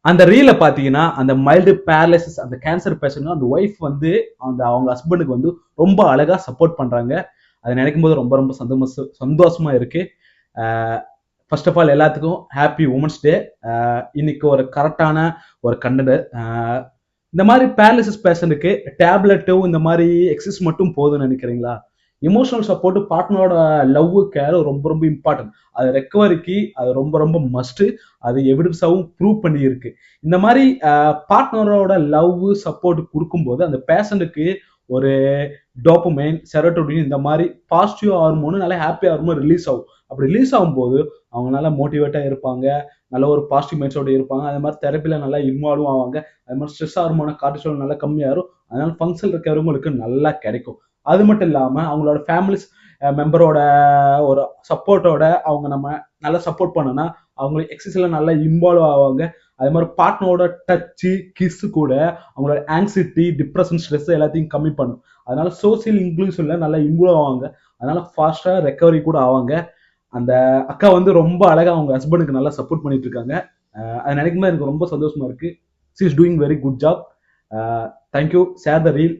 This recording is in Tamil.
அந்த ரீல பாத்தீங்கன்னா அந்த மைல்டு பேரலிசிஸ் அந்த கேன்சர் பேஷண்ட் அந்த ஒய்ஃப் வந்து அந்த அவங்க ஹஸ்பண்டுக்கு வந்து ரொம்ப அழகா சப்போர்ட் பண்றாங்க. அதை நினைக்கும் போது ரொம்ப ரொம்ப சந்தோஷமா இருக்கு. ஃபர்ஸ்ட் ஆஃப் ஆல் எல்லாத்துக்கும் ஹாப்பி உமன்ஸ் டே. இன்னைக்கு ஒரு கரெக்டான ஒரு கண்டனர். இந்த மாதிரி பேரலிசிஸ் பேஷண்ட்டுக்கு டேப்லெட்டும் இந்த மாதிரி எக்ஸஸ் மட்டும் போதும்னு நினைக்கிறீங்களா? எமோஷனல் சப்போர்ட், பார்ட்னரோட லவ் கேர் ரொம்ப ரொம்ப இம்பார்ட்டன்ட். அது ரெக்கவரிக்கு அது ரொம்ப ரொம்ப மஸ்ட். அது எவிடன்ஸாவும் ப்ரூவ் பண்ணி இருக்கு. இந்த மாதிரி பார்ட்னரோட லவ் சப்போர்ட் கொடுக்கும்போது அந்த பேஷண்ட்டுக்கு ஒரு டோபமைன், செரோட்டோனின் இந்த மாதிரி பாசிட்டிவ் ஹார்மோன் நல்ல ஹாப்பி ஹார்மோன் ரிலீஸ் ஆகும். அப்படி ரிலீஸ் ஆகும்போது அவங்க நல்லா மோட்டிவேட்டா இருப்பாங்க, நல்ல ஒரு பாசிட்டிவ் மைண்ட்ஸோட இருப்பாங்க. அது மாதிரி தெரப்பில நல்லா இன்வால்வ் ஆவாங்க. அது மாதிரி ஸ்ட்ரெஸ் ஹார்மோன கார்டிசோல் நல்லா கம்மியாகும். அதனால ஃபங்க்ஷன் இருக்கிறவங்களுக்கு நல்லா கிடைக்கும். அது மட்டும் இல்லாம அவங்களோட ஃபேமிலிஸ் மெம்பரோட ஒரு சப்போர்ட்டோட அவங்க நம்ம நல்லா சப்போர்ட் பண்ணோம்னா அவங்களுக்கு எக்ஸசைஸ்ல நல்லா இன்வால்வ் ஆவாங்க. அது மாதிரி பார்ட்னரோட டச்சு கிஸ் கூட அவங்களோட ஆங்ஸைட்டி, டிப்ரெஷன், ஸ்ட்ரெஸ் எல்லாத்தையும் கம்மி பண்ணும். அதனால சோசியல் இன்க்ளூசிவ்ல நல்லா இன்வால்வ் ஆவாங்க. அதனால ஃபாஸ்டா ரெக்கவரி கூட ஆவாங்க. அந்த அக்கா வந்து ரொம்ப அழகா அவங்க ஹஸ்பண்டுக்கு நல்லா சப்போர்ட் பண்ணிட்டு இருக்காங்க. அதை நினைக்கும் போது எனக்கு ரொம்ப சந்தோஷமா இருக்கு. She is doing very good job. Thank you. Share the reel.